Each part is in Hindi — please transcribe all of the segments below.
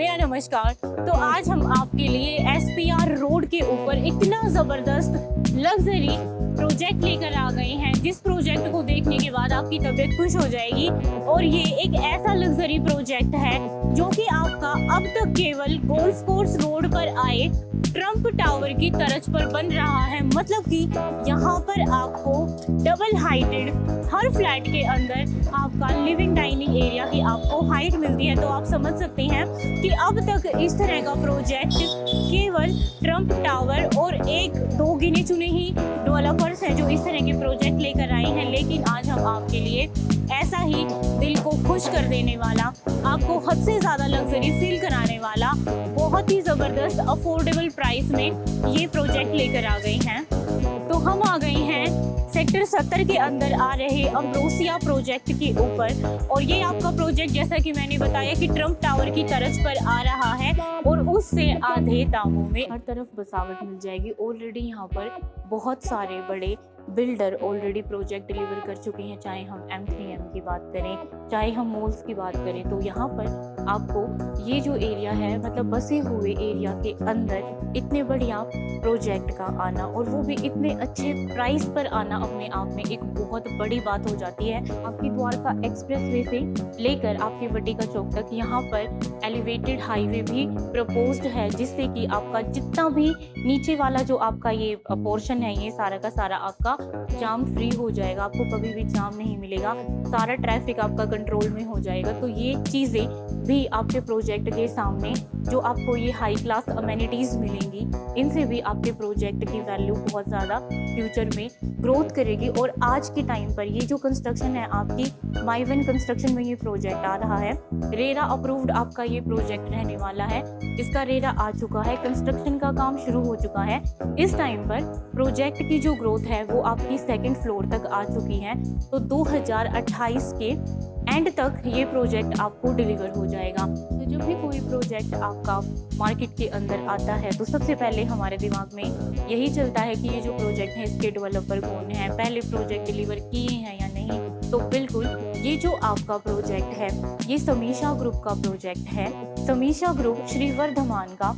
मेरा नमस्कार। तो आज हम आपके लिए एसपीआर रोड के ऊपर इतना ज़बरदस्त लग्जरी प्रोजेक्ट लेकर आ गए हैं, जिस प्रोजेक्ट को देखने के बाद आपकी तबीयत खुश हो जाएगी। और ये एक ऐसा लग्जरी प्रोजेक्ट है जो कि आपका अब तक केवल गोल्फ कोर्स रोड पर आए ट्रम्प टावर की तर्ज पर बन रहा है। मतलब कि यहाँ पर आपको डबल हाइटेड हर फ्लैट के अंदर आपका लिविंग डाइनिंग एरिया की आपको हाइट मिलती है। तो आप समझ सकते हैं कि अब तक इस तरह का प्रोजेक्ट केवल ट्रम्प टावर और एक दो गिने चुने ही डेवलपर्स हैं जो इस तरह के प्रोजेक्ट लेकर आए हैं। लेकिन आज हम आपके लिए ऐसा ही दिल को खुश कर देने वाला, आपको हद से ज़्यादा लग्जरी फील कराने वाला, बहुत ही ज़बरदस्त अफोर्डेबल प्राइस में ये प्रोजेक्ट लेकर आ गए हैं। तो हम आ गए हैं सेक्टर 70 के अंदर आ रहे अम्ब्रोसिया प्रोजेक्ट के ऊपर। और ये आपका प्रोजेक्ट, जैसा कि मैंने बताया, कि ट्रम्प टावर की तर्ज पर आ रहा है और उससे आधे दामों में हर तरफ बसावट मिल जाएगी। ऑलरेडी यहाँ पर बहुत सारे बड़े बिल्डर ऑलरेडी प्रोजेक्ट डिलीवर कर चुके हैं, चाहे हम M3M की बात करें, चाहे हम मॉल्स की बात करें। तो यहाँ पर आपको ये जो एरिया है, मतलब बसे हुए एरिया के अंदर इतने बढ़िया प्रोजेक्ट का आना, और वो भी इतने अच्छे प्राइस पर आना, अपने आप में एक बहुत बड़ी बात हो जाती है। आपकी द्वारका एक्सप्रेसवे से लेकर आपके वटिका चौक तक यहाँ पर एलिवेटेड हाईवे भी प्रपोज्ड है, जिससे कि आपका जितना भी नीचे वाला जो आपका ये पोर्शन है, ये सारा का सारा आपका जाम फ्री हो जाएगा। आपको कभी भी जाम नहीं मिलेगा, सारा ट्रैफिक आपका कंट्रोल में हो जाएगा। तो ये चीज़ें भी आपके प्रोजेक्ट के सामने, जो आपको ये हाई क्लास अमेनिटीज़ मिलेंगी, इनसे भी आपके प्रोजेक्ट की वैल्यू बहुत ज़्यादा फ्यूचर में ग्रोथ करेगी। और आज के टाइम पर ये जो कंस्ट्रक्शन है आपकी माइवन कंस्ट्रक्शन में ये प्रोजेक्ट आ रहा है, रेरा अप्रूव्ड आपका ये प्रोजेक्ट रहने वाला है। इसका रेरा आ चुका है, कंस्ट्रक्शन का काम शुरू हो चुका है। इस टाइम पर प्रोजेक्ट की जो ग्रोथ है वो आपकी सेकंड फ्लोर तक आ चुकी है। तो 2028 के एंड तक ये प्रोजेक्ट आपको डिलीवर हो जाएगा। तो जब भी कोई प्रोजेक्ट आपका मार्केट के अंदर आता है तो सबसे पहले हमारे दिमाग में यही चलता है कि ये जो प्रोजेक्ट है इसके डेवलपर कौन है, पहले प्रोजेक्ट डिलीवर किए हैं या नहीं। तो बिल्कुल ये जो आपका प्रोजेक्ट है ये समीक्षा ग्रुप का प्रोजेक्ट है। समीक्षा ग्रुप श्रीवर्धमान का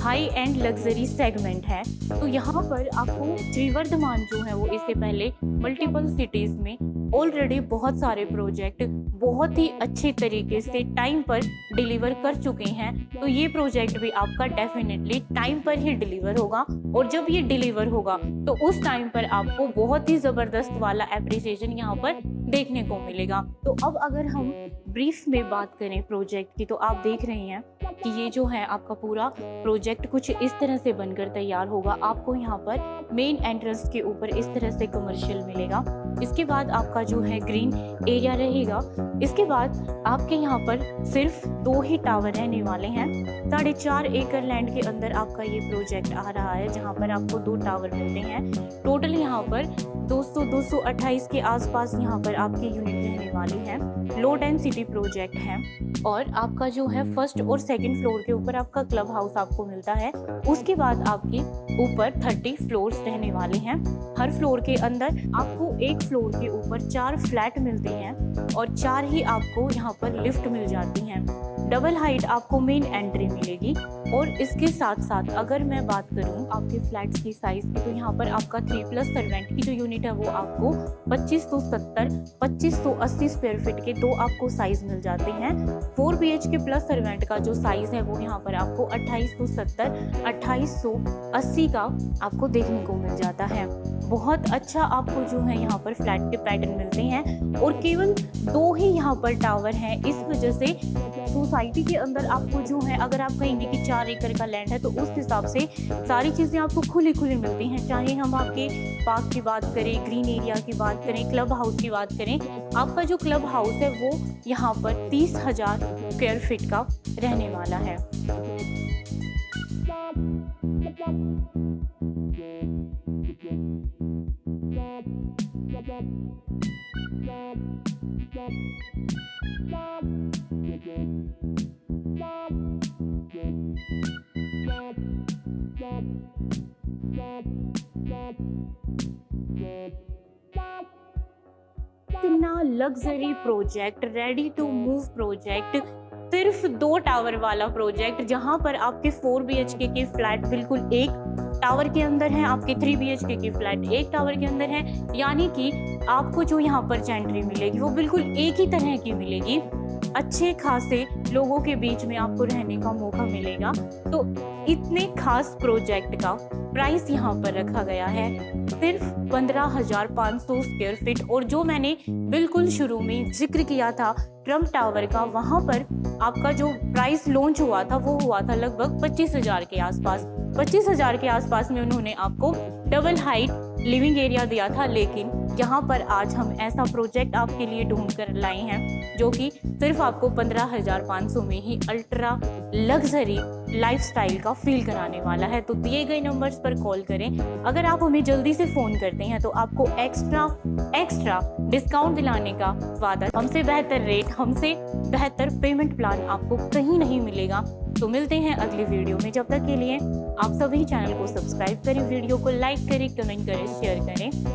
हाई एंड लग्जरी सेगमेंट है। तो यहाँ पर आपको श्रीवर्धमान जो है वो इससे पहले मल्टीपल सिटीज़ में ऑलरेडी बहुत सारे प्रोजेक्ट बहुत ही अच्छे तरीके से टाइम पर डिलीवर कर चुके हैं। तो ये प्रोजेक्ट भी आपका डेफिनेटली टाइम पर ही डिलीवर होगा। और जब ये डिलीवर होगा तो उस टाइम पर आपको बहुत ही ज़बरदस्त वाला एप्रिसिएशन यहाँ पर देखने को मिलेगा। तो अब अगर हम ब्रीफ में बात करें प्रोजेक्ट की, तो आप देख रहे हैं कि ये जो है आपका पूरा प्रोजेक्ट कुछ इस तरह से बनकर तैयार होगा। आपको यहाँ पर मेन एंट्रेंस के ऊपर इस तरह से कमर्शियल मिलेगा। इसके बाद आपका जो है ग्रीन एरिया रहेगा। इसके बाद आपके यहाँ पर सिर्फ 2 ही टावर रहने वाले हैं। 4.5 एकड़ लैंड के अंदर आपका ये प्रोजेक्ट आ रहा है, जहाँ पर आपको 2 टावर मिलते हैं। टोटल यहाँ पर 228 के आसपास यहाँ पर आपके यूनिट रहने वाले हैं। लो डेंसिटी प्रोजेक्ट है। और आपका जो है फर्स्ट और सेकंड फ्लोर के ऊपर आपका क्लब हाउस आपको मिलता है। उसके बाद आपके ऊपर 30 फ्लोर्स रहने वाले हैं। हर फ्लोर के अंदर आपको एक फ्लोर के ऊपर 4 फ्लैट मिलते हैं और 4 ही आपको यहाँ पर लिफ्ट मिल जाती हैं। डबल हाइट आपको मेन एंट्री मिलेगी। और इसके साथ साथ अगर मैं बात करूँ आपके फ्लैट्स की साइज़ की, तो यहाँ पर आपका 3+ सर्वेंट की जो यूनिट है वो आपको 2570, 2580 स्क्वायर फीट के 2 आपको साइज़ मिल जाते हैं। 4 BHK प्लस सर्वेंट का जो साइज़ है वो यहाँ पर आपको 2870, 2880 का आपको देखने को मिल जाता है। बहुत अच्छा आपको जो है यहाँ पर फ्लैट के पैटर्न मिलते हैं। और केवल 2 ही यहाँ पर टावर हैं। इस वजह से सोसाइटी के अंदर आपको जो है, अगर आप कहेंगे कि 4 एकड़ का लैंड है, तो उस हिसाब से सारी चीज़ें आपको खुली खुली मिलती हैं। चाहे हम आपके पार्क की बात करें, ग्रीन एरिया की बात करें, क्लब हाउस की बात करें। आपका जो क्लब हाउस है वो यहाँ पर 30,000 स्क्वायर फीट का रहने वाला है। इतना luxury project, ready to move project सिर्फ 2 टावर वाला प्रोजेक्ट, जहां पर आपके 4 BHK के फ्लैट बिल्कुल एक टावर के अंदर है, आपके 3 BHK के फ्लैट एक टावर के अंदर है। यानी कि आपको जो यहाँ पर एंट्री मिलेगी वो बिल्कुल एक ही तरह की मिलेगी। अच्छे खासे लोगों के बीच में आपको रहने का मौका मिलेगा। तो इतने खास प्रोजेक्ट का प्राइस यहाँ पर रखा गया है सिर्फ 15,500 स्क्वायर फीट। और जो मैंने बिल्कुल शुरू में जिक्र किया था ट्रम्प टावर का, वहाँ पर आपका जो प्राइस लॉन्च हुआ था वो हुआ था लगभग 25,000 के आसपास। 25,000 के आसपास में उन्होंने आपको डबल हाइट लिविंग एरिया दिया था। लेकिन यहाँ पर आज हम ऐसा प्रोजेक्ट आपके लिए ढूंढ कर लाए हैं जो कि सिर्फ आपको 15,500 में ही अल्ट्रा लग्जरी लाइफस्टाइल का फील कराने वाला है। तो दिए गए नंबर्स पर कॉल करें। अगर आप हमें जल्दी से फ़ोन करते हैं तो आपको एक्स्ट्रा डिस्काउंट दिलाने का वादा, हमसे बेहतर रेट, हमसे बेहतर पेमेंट प्लान आपको कहीं नहीं मिलेगा। तो मिलते हैं अगली वीडियो में। जब तक के लिए आप सभी चैनल को सब्सक्राइब करें, वीडियो को लाइक करें, कमेंट करें, शेयर करें।